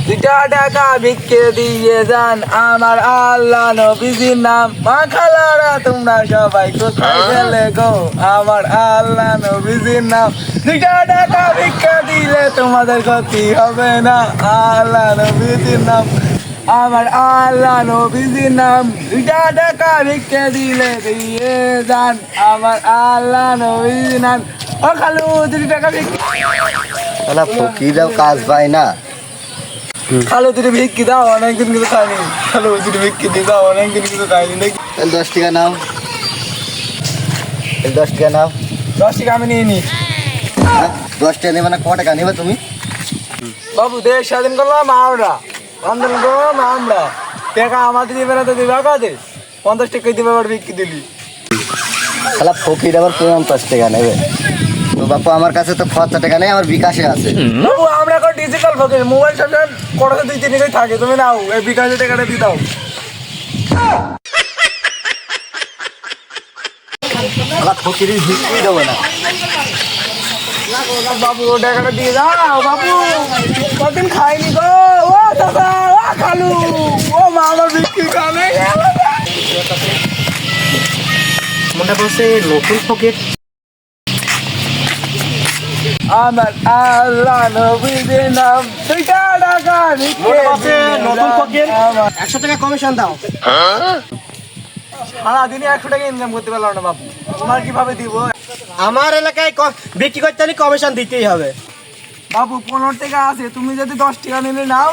দুইটা টাকা ভিক্ষে দিয়ে যান আমার আল্লাহ নবীজির নাম। মা খালারা তোমরা সবাই কোথায় গেলে গো, আমার আল্লাহ নবীজির নাম। দুইটা টাকা ভিক্ষে দিলে তোমাদের ক্ষতি হবে না, আল্লাহ নবীজির নাম, আমার আল্লাহ নবীজির নাম। দুইটা টাকা ভিক্ষে দিলে দিয়ে যান আমার আল্লাহ নবীজির নাম। ও খালু 2 টাকা ভিক্ষে। ফকিরাও কাজ পায় না। খালু 2 ভিক্ষি দাও, অনেকদিন কিছু খাইনি। খালু 2 ভিক্ষি দিয়ে দাও, অনেকদিন কিছু খাইনি নাকি। 10 টাকা নাও, 10 টাকা নাও। 10 টাকা আমি নিয়ে নি। 10 টাকা নেবে না, ক টাকা নেবে তুমি? বাবু দেশ স্বাধীন করলাম আমরা, আন্দোলন করলাম আমরা। টাকা আমাদের দিবে না তো দিবে কাদের? 50 টাকা দিবে, আবার ভিক্ষি দিলি। শালা ফকির আবার 50 টাকা নেবে। তো বাপু আমার কাছে তো 50 টাকা নেই, আমার বিকাশে আছে। বাবু আমরা এখন ডিজিটাল ফকির, মোবাইল সবসময় কোটাতে 2-3 টাকাই থাকে। তুমি নাও এই বিকাশে টাকাটা দিয়ে দাও। শালা ফকিরের ভিক্ষি দেবো না। বাবু ও টাকাটা দিয়ে দাও বাবু, কদিন খাইনি গো। ও দাদা, ও খালু, ও মা, আমার ভিক্ষি খানে মনে করছে নতুন ফকির। আমার আল্লাহ নবীজির নাম। 2 টাকা ভিক্ষে নতুন ফকির 100 টাকা কমিশন দাও। সারাদিনে 100 টাকা ইনকাম করতে পারলাম না বাবু, তোমার কিভাবে দিব? আমার এলাকায় বিক্রি করতে হলে কমিশন দিতেই হবে। বাবু 15 টাকা আছে, তুমি যদি 10 টাকা নিলে নাও,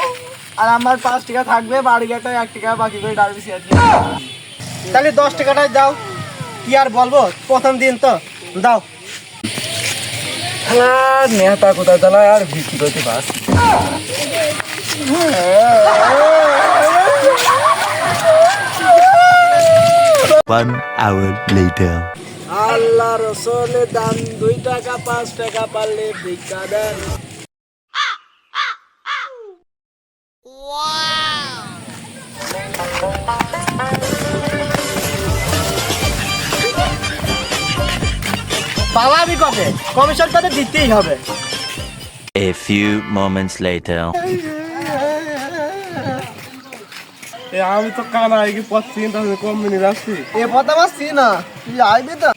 আর আমার 5 টাকা থাকবে, বাড়ি গেটা 1 টাকা বাকি করে ডারবিসি আছে। তাহলে 10 টাকাটাই দাও, কি আর বলবো, প্রথম দিন তো দাও। নেতা কোথায় তাহলে আর বিক্রি করতে পারছি। One hour later. আল্লাহ রসুলের দান 2 টাকা 5 টাকা পারলে ভিক্ষা দেন। পালাবি কবে, কমিশনটা তো দিতেই হবে। A few moments later. আমি তো কানা কি পড়ছি, কম মিনিট আসছি। এ পথে আসছি না, তুই আইবি তো।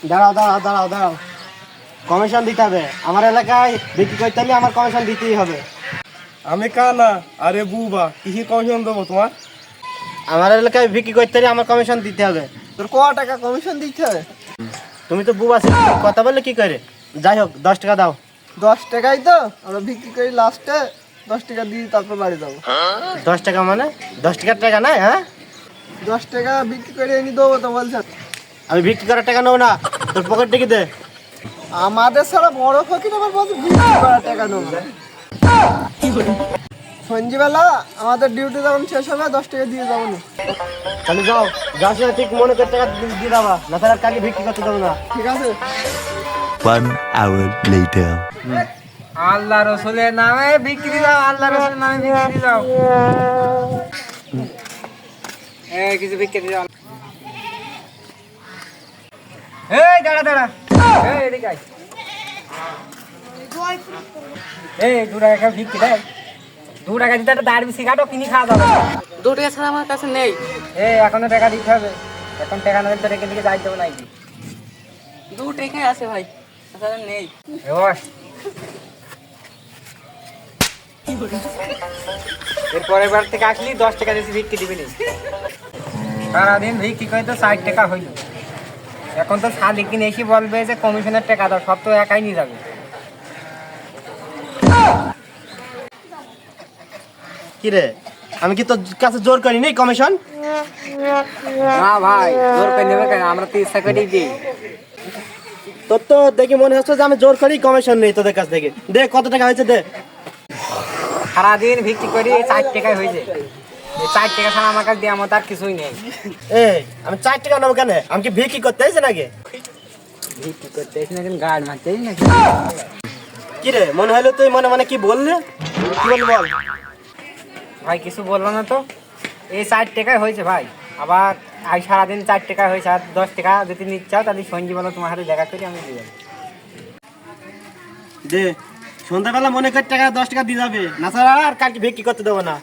দাঁড়াও দাঁড়াও দাঁড়াও দাঁড়াও, কমিশন দিতে হবে। আমার এলাকায় বিক্রি করতে হলে আমার কমিশন দিতেই হবে। আমি কানা, আরে বুবা, কিসের কমিশন দেবো তোমার? আমার এলাকায় বিক্রি করতে হলে আমার কমিশন দিতে হবে। তোর ক টাকা কমিশন দিতে হবে? তুমি তো বুবা ছিল, কথা বললে কি করে? যাই হোক 10 টাকা দাও। 10 টাকাই তো আমরা বিক্রি করি, লাস্টে 10 টাকা দিয়ে তারপর বাড়ি যাবো। 10 টাকা মানে 10 টাকার টাকা নাই? হ্যাঁ 10 টাকা বিক্রি করে এনে দেবো তো বলছেন। আমি বিক্রি করার টাকা নেবো না, তোর পকেট থেকে দে। আমাদের সারা বড় ফকির আবার বলছে বিক্রি করার টাকা নেবো। সঞ্জীবেলা আমাদের ডিউটি যখন শেষ হবে 10 টাকা দিয়ে যাবো না। তাহলে যাও, যার সময় ঠিক মনে করে টাকা দিয়ে দেবা, না তাহলে আর কাকে বিক্রি করতে দেবো না। ঠিক আছে। 1 hour later. আল্লাহ রসুলের নামে বিক্রি দাও, আল্লাহ রসুলের নামে বিক্রি দাও। কিছু বিক্রি দাও। এই দাঁড়া দাঁড়া, এই এদিকে আয়। এই 2 টাকা বিক্রি দেয়, 2 টাকা দিতে একটা ডারবিসি কাটো কিনে খাওয়া যাবে। 2 টাকা ছাড়া আমার কাছে নেই। এখনো টাকা দিতে হবে, এখন টাকা না দিলে তো রেখে দিকে যাইতে হবে নাকি? 2 টাকাই আছে ভাই, আসলে নেই। এরপরের বার থেকে আসলি 10 টাকা দিয়েছি বিক্রি দিবি নি। সারাদিন বিক্রি করে তো 60 টাকা হইল। এখন তো শালি কিনে এসে বলবে যে কমিশনের টাকা দাও, সব তো একাই নিয়ে যাবে। কি রে, আমি কি তোর কাছে জোর করি নি কমিশন? না ভাই, জোর করে নেবে কেন, আমরা তো ইচ্ছা করেই দিই। তোর তো দেখি মনে হচ্ছে যে আমি জোর করি কমিশন নেই তোদের কাছ থেকে। দে কত টাকা হয়েছে দে। সারাদিন বিক্রি করি 4 টাকায় হয়েছে। এই 4 টাকা ছাড়া আমার কাছে দিয়ে আমার আর কিছুই নেই। এই আমি 4 টাকা নেবো কেন? আমি কি বিক্রি করতে এসে নাকি? বিক্রি করতে এসে নাকি গাড় মারতে নাকি? কি রে, মনে হলো তুই মনে মনে কি বললি? কি বললি বল। ভাই কিছু বললো না তো, এই 4 টাকায় হয়েছে ভাই। আবার আজ সারাদিন 4 টাকা হয়েছে, আর 10 টাকা যদি নিতে চাও তাহলে সঞ্জীব বলো তোমার হাতে দেখা করি আমি দিয়ে দেবো। দে সন্ধ্যাবেলা মনে করে টাকা 10 টাকা দিয়ে যাবে, না ছাড়া আর কালকে বিক্রি করতে দেবো না।